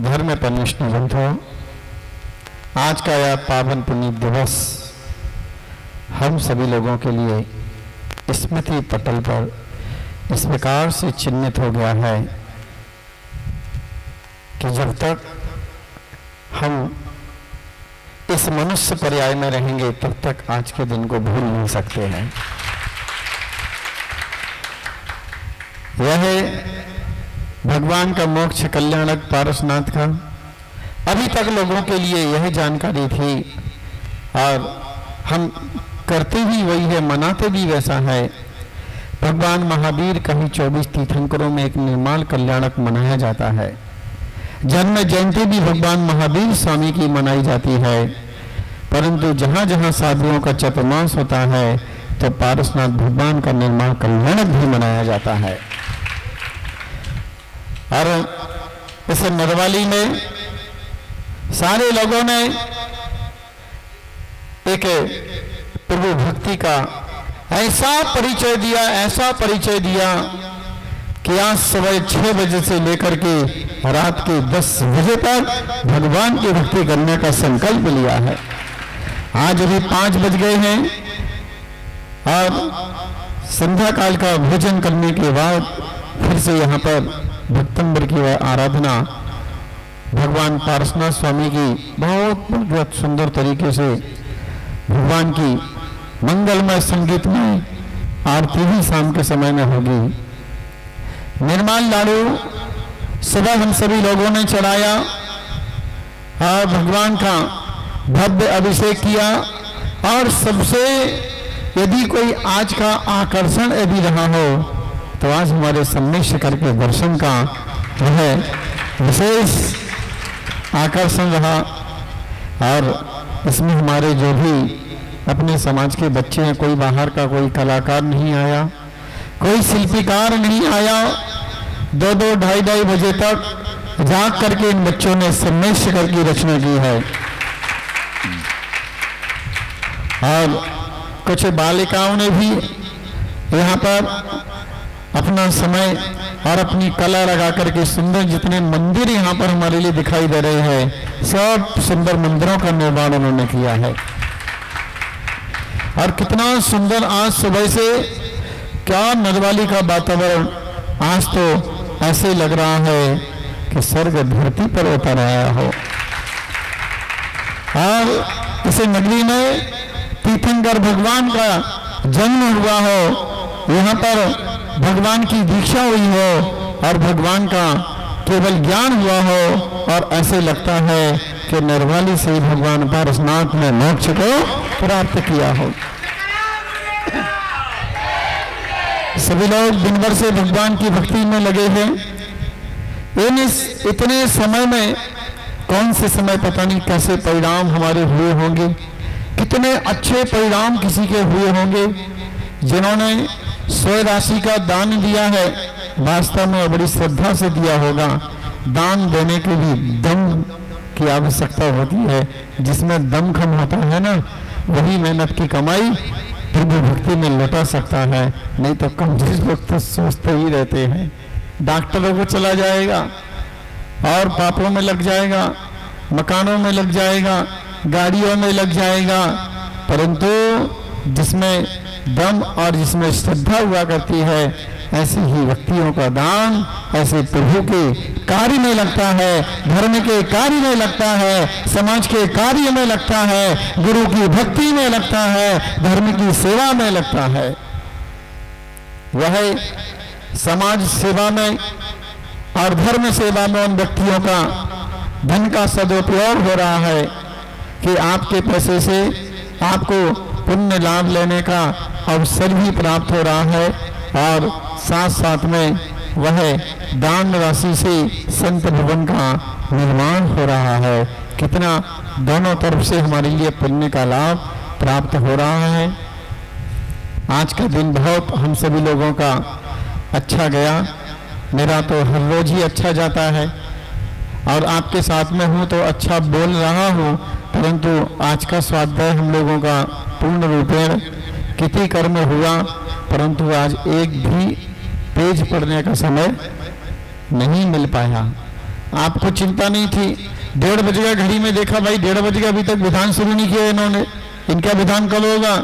धर्म परमेष्ण बंधुओं, आज का यह पावन पुनीत दिवस हम सभी लोगों के लिए स्मृति पटल पर इस प्रकार से चिन्हित हो गया है कि जब तक हम इस मनुष्य पर्याय में रहेंगे तब तक आज के दिन को भूल नहीं सकते हैं। यह भगवान का मोक्ष कल्याणक पारसनाथ का अभी तक लोगों के लिए यह जानकारी थी और हम करते भी वही है, मनाते भी वैसा है। भगवान महावीर का ही 24 तीर्थंकरों में एक निर्माण कल्याणक मनाया जाता है। जन्म जयंती भी भगवान महावीर स्वामी की मनाई जाती है, परंतु जहां जहां साधुओं का चतुर्मास होता है तो पारसनाथ भगवान का निर्माण कल्याणक भी मनाया जाता है। और इस नरवाली में सारे लोगों ने एक प्रभु भक्ति का ऐसा परिचय दिया कि आज सुबह 6 बजे से लेकर के रात के 10 बजे तक भगवान की भक्ति करने का संकल्प लिया है। आज अभी 5 बज गए हैं और संध्या काल का भोजन करने के बाद फिर से यहाँ पर भक्तंबर की वह आराधना भगवान पारसनाथ स्वामी की बहुत सुंदर तरीके से भगवान की मंगलमय संगीतमय आरती भी शाम के समय में होगी। निर्माल लाडू सुबह हम सभी लोगों ने चढ़ाया और भगवान का भव्य अभिषेक किया। और सबसे यदि कोई आज का आकर्षण यदि रहा हो तो आज हमारे सम्मेश करके दर्शन का वह विशेष आकर्षण रहा। और इसमें हमारे जो भी अपने समाज के बच्चे हैं, कोई बाहर का कोई कलाकार नहीं आया, कोई शिल्पीकार नहीं आया। 2-2 ढाई बजे तक जाग करके इन बच्चों ने सम्मेश की रचना की है। और कुछ बालिकाओं ने भी यहाँ पर अपना समय और अपनी कला लगा करके सुंदर जितने मंदिर यहाँ पर हमारे लिए दिखाई दे रहे हैं, सब सुंदर मंदिरों का निर्माण उन्होंने किया है। और कितना सुंदर आज सुबह से क्या नरवाली का वातावरण, आज तो ऐसे लग रहा है कि स्वर्ग धरती पर उतर आया हो। और इस नगरी में तीर्थंकर भगवान का जन्म हुआ हो, यहाँ पर भगवान की दीक्षा हुई हो और भगवान का केवल ज्ञान हुआ हो, और ऐसे लगता है कि नरवाली से भगवान पारसनाथ ने मोक्ष को प्राप्त किया हो। सभी लोग दिन भर से भगवान की भक्ति में लगे हैं। इतने समय में कौन से समय पता नहीं कैसे परिणाम हमारे हुए होंगे, कितने अच्छे परिणाम किसी के हुए होंगे। जिन्होंने 100 राशि का दान दिया है, वास्तव में बड़ी श्रद्धा से दिया होगा। दान देने के लिए दम की आवश्यकता होती है, जिसमें दम कम होता है ना, वही मेहनत की कमाई प्रभु भक्ति में लौटा सकता है। नहीं तो कमजोर लोग तो सोचते ही रहते हैं, डॉक्टरों को चला जाएगा और पापों में लग जाएगा, मकानों में लग जाएगा, गाड़ियों में लग जाएगा। परंतु जिसमें दम और जिसमें श्रद्धा हुआ करती है, ऐसे ही व्यक्तियों का दान ऐसे प्रभु के कार्य में लगता है, धर्म के कार्य में लगता है, समाज के कार्य में लगता है, गुरु की भक्ति में लगता है, धर्म की सेवा में लगता है। वह समाज सेवा में और धर्म सेवा में उन व्यक्तियों का धन का सदुपयोग हो रहा है कि आपके पैसे से आपको पुण्य लाभ लेने का अवसर भी प्राप्त हो रहा है, और साथ साथ में वह दान राशि से संत भवन का निर्माण हो रहा है। कितना दोनों तरफ से हमारे लिए पुण्य का लाभ प्राप्त हो रहा है। आज का दिन बहुत हम सभी लोगों का अच्छा गया। मेरा तो हर रोज ही अच्छा जाता है और आपके साथ में हूँ तो अच्छा बोल रहा हूँ, परंतु आज का स्वाध्याय हम लोगों का पूर्ण रूपेण किति कर्म हुआ, परंतु आज एक भी पेज पढ़ने का समय नहीं मिल पाया। आपको चिंता नहीं थी। 1:30 बजेगा, घड़ी में देखा भाई 1:30 बजेगा, अभी तक विधान शुरू नहीं किया इन्होंने, इनका विधान कब होगा।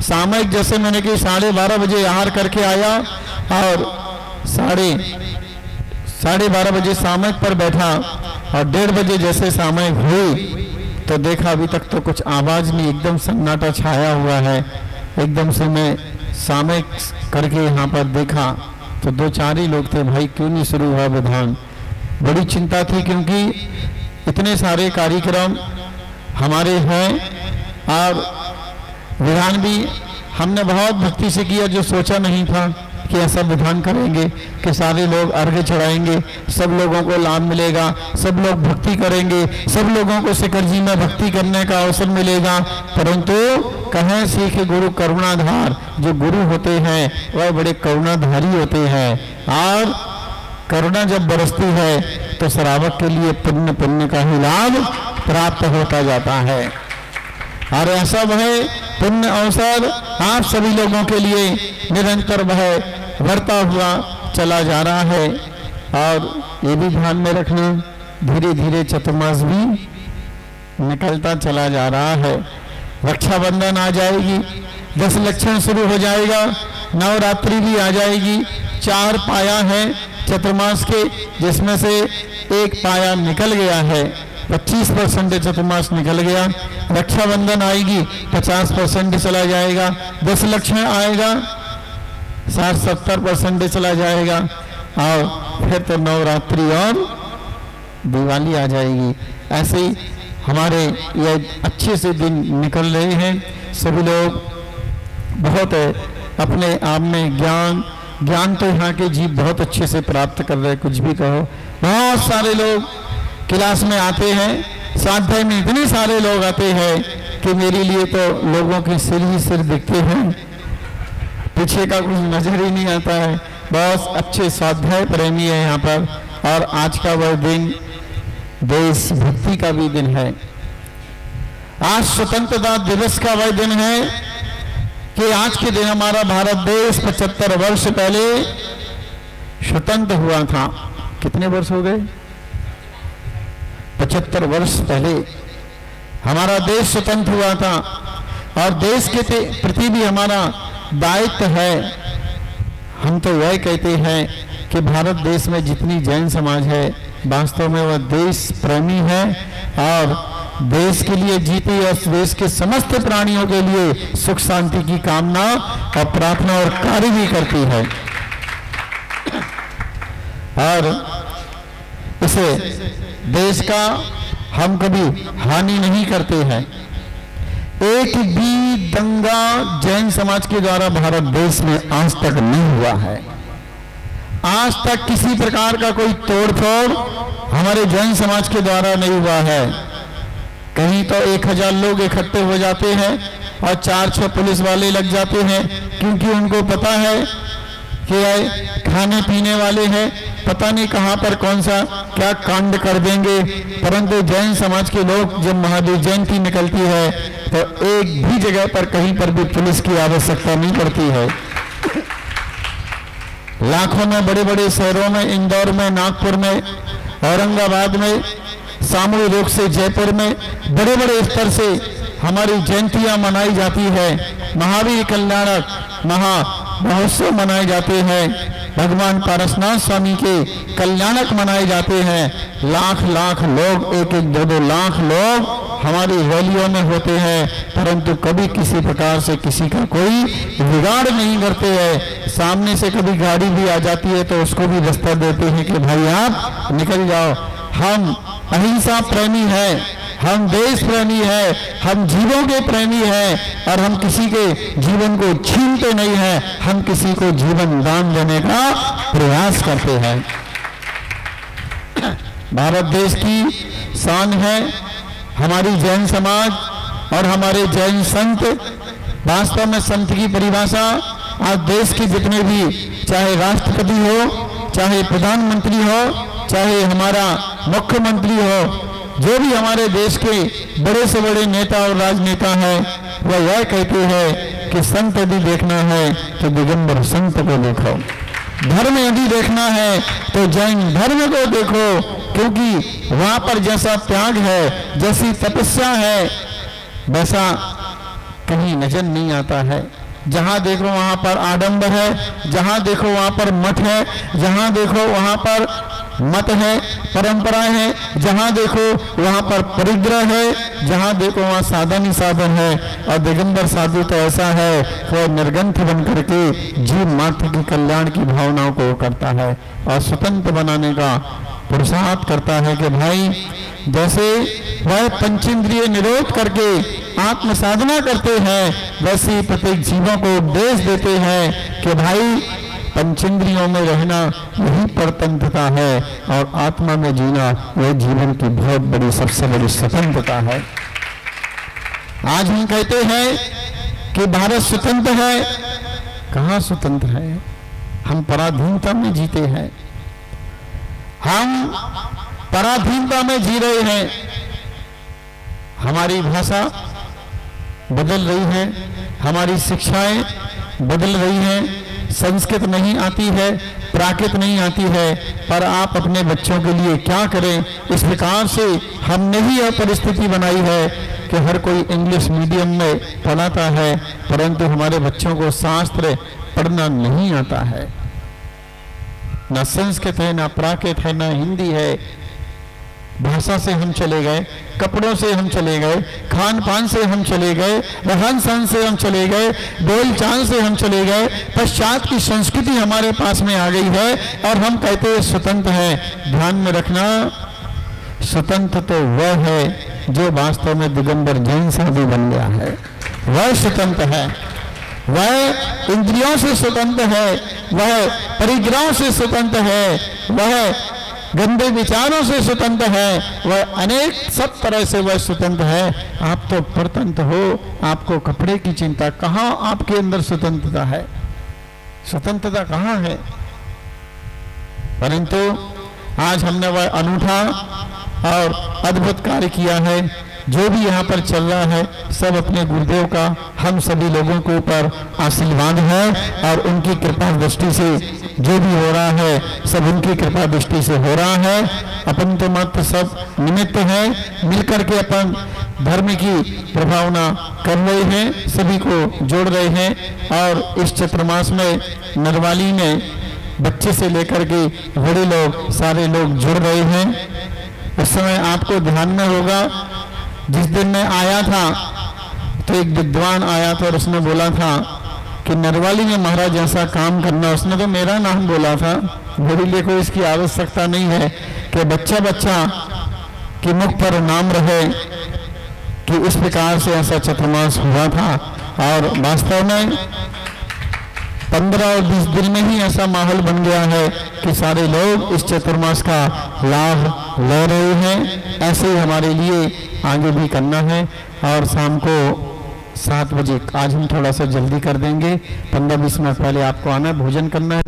सामयिक जैसे मैंने कि 12:30 बजे आहार करके आया और 12:30 बजे सामयिक पर बैठा और 1:30 बजे जैसे सामयिक हुई तो देखा अभी तक तो कुछ आवाज नहीं, एकदम सन्नाटा छाया हुआ है। एकदम से मैं सामयिक करके यहाँ पर देखा तो 2-4 ही लोग थे, भाई क्यों नहीं शुरू हुआ विधान। बड़ी चिंता थी क्योंकि इतने सारे कार्यक्रम हमारे हैं और विधान भी हमने बहुत भक्ति से किया, जो सोचा नहीं था कि ऐसा विधान करेंगे कि सारे लोग अर्घ्य चढ़ाएंगे, सब लोगों को लाभ मिलेगा, सब लोग भक्ति करेंगे, सब लोगों को शिखर जी में भक्ति करने का अवसर मिलेगा। परंतु कहें सीख गुरु करुणाधार, जो गुरु होते हैं वह बड़े करुणाधारी होते हैं और करुणा जब बरसती है तो श्रावक के लिए पुण्य पुण्य का ही लाभ प्राप्त होता जाता है। और ऐसा वह पुण्य अवसर आप सभी लोगों के लिए निरंतर वह बढ़ता हुआ चला जा रहा है। और ये भी ध्यान में रखना, धीरे धीरे चतुर्मास भी निकलता चला जा रहा है। रक्षाबंधन आ जाएगी, 10 लक्षण शुरू हो जाएगा, नवरात्रि भी आ जाएगी। 4 पाया है चतुर्मास के, जिसमें से एक पाया निकल गया है, 25% चतुर्मास निकल गया। रक्षाबंधन आएगी 50% चला जाएगा, 10 लक्षण आएगा 60-70% चला जाएगा और फिर तो नवरात्रि और दिवाली आ जाएगी। ऐसे ही हमारे ये अच्छे से दिन निकल रहे हैं। सभी लोग बहुत अपने आप में ज्ञान तो यहाँ के जीव बहुत अच्छे से प्राप्त कर रहे हैं, कुछ भी कहो। बहुत सारे लोग क्लास में आते हैं, स्वाध्याय में इतने सारे लोग आते हैं कि मेरे लिए तो लोगों के सिर ही सिर दिखते हैं, पीछे का कुछ नजर ही नहीं आता है। बहुत अच्छे स्वाध्याय प्रेमी है यहाँ पर। और आज का वह दिन देशभक्ति का भी दिन है। आज स्वतंत्रता दिवस का वह दिन है कि आज के दिन हमारा भारत देश 75 वर्ष पहले स्वतंत्र हुआ था। कितने वर्ष हो गए? 75 वर्ष पहले हमारा देश स्वतंत्र हुआ था। और देश के प्रति भी हमारा दायित्व है। हम तो यह कहते हैं कि भारत देश में जितनी जैन समाज है वास्तव में वह देश प्रेमी है और देश के लिए जीती और देश के समस्त प्राणियों के लिए सुख शांति की कामना और प्रार्थना और कार्य भी करती है। और इसे देश का हम कभी हानि नहीं करते हैं। एक भी दंगा जैन समाज के द्वारा भारत देश में आज तक नहीं हुआ है। आज तक किसी प्रकार का कोई तोड़फोड़ हमारे जैन समाज के द्वारा नहीं हुआ है। कहीं तो 1000 लोग इकट्ठे हो जाते हैं और 4-6 पुलिस वाले लग जाते हैं, क्योंकि उनको पता है कि खाने पीने वाले हैं, पता नहीं कहां पर कौन सा क्या कांड कर देंगे। परंतु जैन समाज के लोग जब महावीर जयंती निकलती है तो एक भी जगह पर कहीं पर भी पुलिस की आवश्यकता नहीं पड़ती है। लाखों में बड़े बड़े शहरों में, इंदौर में, नागपुर में, औरंगाबाद में, सामूहिक रूप से जयपुर में बड़े बड़े स्तर से हमारी जयंतियां मनाई जाती है। महावीर कल्याणक महा महोत्सव मनाए जाते हैं। भगवान पारसनाथ स्वामी के कल्याणक मनाए जाते हैं। लाख लाख लोग, 1-1, 2-2 लाख लोग हमारी रैलियों में होते हैं, परंतु कभी किसी प्रकार से किसी का कोई बिगाड़ नहीं करते हैं। सामने से कभी गाड़ी भी आ जाती है तो उसको भी रास्ता देते हैं कि भाई आप निकल जाओ। हम अहिंसा प्रेमी है, हम देश प्रेमी है, हम जीवों के प्रेमी हैं और हम किसी के जीवन को छीनते नहीं हैं। हम किसी को जीवन दान देने का प्रयास करते हैं। भारत देश की शान है हमारी जैन समाज और हमारे जैन संत। वास्तव में संत की परिभाषा आज देश के जितने भी, चाहे राष्ट्रपति हो, चाहे प्रधानमंत्री हो, चाहे हमारा मुख्यमंत्री हो, जो भी हमारे देश के बड़े से बड़े नेता और राजनेता हैं, वह यह कहते हैं कि संत यदि देखना है तो दिगंबर संत को देखो, धर्म यदि देखना है तो जैन धर्म को देखो, क्योंकि वहां पर जैसा त्याग है, जैसी तपस्या है, वैसा कहीं नजर नहीं आता है। जहां देखो वहां पर आडंबर है, जहां देखो वहां पर मठ है, जहां देखो वहां पर मत है, परंपराएं हैं, जहां देखो वहां पर परिग्रह है, जहां देखो वहां साधन ही साधन है। और दिगंबर साधु तो ऐसा है कि वह निर्ग्रंथ बन करके जीव मात्र की कल्याण की भावनाओं को करता है और स्वतंत्र बनाने का पुरुषार्थ करता है कि भाई जैसे वह पंचेंद्रिय निरोध करके आत्म साधना करते हैं, वैसे प्रत्येक जीवों को उपदेश देते हैं कि भाई पंचेंद्रियों में रहना यही परतंत्रता है और आत्मा में जीना यह जीवन की बहुत बड़ी, सबसे बड़ी स्वतंत्रता है। आज हम कहते हैं कि भारत स्वतंत्र है, कहाँ स्वतंत्र है? हम पराधीनता में जीते हैं, हम पराधीनता में जी रहे हैं। हमारी भाषा बदल रही है, हमारी शिक्षाएं बदल रही हैं, संस्कृत नहीं आती है, प्राकृत नहीं आती है, पर आप अपने बच्चों के लिए क्या करें? इस प्रकार से हमने ही यह परिस्थिति बनाई है कि हर कोई इंग्लिश मीडियम में पढ़ाता है, परंतु हमारे बच्चों को शास्त्र पढ़ना नहीं आता है। ना संस्कृत है, ना प्राकृत है, ना हिंदी है। भाषा से हम चले गए, कपड़ों से हम चले गए, खान पान से हम चले गए, रहन सहन से हम चले गए, बोल चाल से हम चले गए। पश्चात की संस्कृति हमारे पास में आ गई है और हम कहते हैं स्वतंत्र है। ध्यान में रखना, स्वतंत्र तो वह है जो वास्तव में दिगंबर जैन साधु बन गया है, वह स्वतंत्र है। वह इंद्रियों से स्वतंत्र है, वह परिग्रहों से स्वतंत्र है, वह गंदे विचारों से स्वतंत्र है, वह अनेक सब तरह से वह स्वतंत्र है। आप तो परतंत्र हो, आपको कपड़े की चिंता, कहाँ आपके अंदर स्वतंत्रता है? स्वतंत्रता कहाँ है? परंतु आज हमने वह अनूठा और अद्भुत कार्य किया है। जो भी यहाँ पर चल रहा है सब अपने गुरुदेव का हम सभी लोगों के ऊपर आशीर्वाद है और उनकी कृपा दृष्टि से जो भी हो रहा है सब उनकी कृपा दृष्टि से हो रहा है। अपन तो मात्र सब निमित्त है, मिलकर के अपन धर्म की प्रभावना कर रहे हैं, सभी को जोड़ रहे हैं। और इस चतुर्मास में नरवाली में बच्चे से लेकर के बड़े लोग सारे लोग जुड़ रहे हैं। उस समय आपको ध्यान में होगा, जिस दिन मैं आया था तो एक विद्वान आया था और उसने बोला था कि नरवाली में महाराज ऐसा काम करना। उसने तो मेरा नाम बोला था, मेरे लिए कोई इसकी आवश्यकता नहीं है कि बच्चा बच्चा के मुख पर नाम रहे कि इस प्रकार से ऐसा चतुर्मास हुआ था। और वास्तव में 15 और 20 दिन में ही ऐसा माहौल बन गया है कि सारे लोग इस चतुर्मास का लाभ ले रहे हैं। ऐसे ही हमारे लिए आगे भी करना है। और शाम को 7 बजे आज हम थोड़ा सा जल्दी कर देंगे, 15-20 मिनट पहले आपको आना है, भोजन करना है।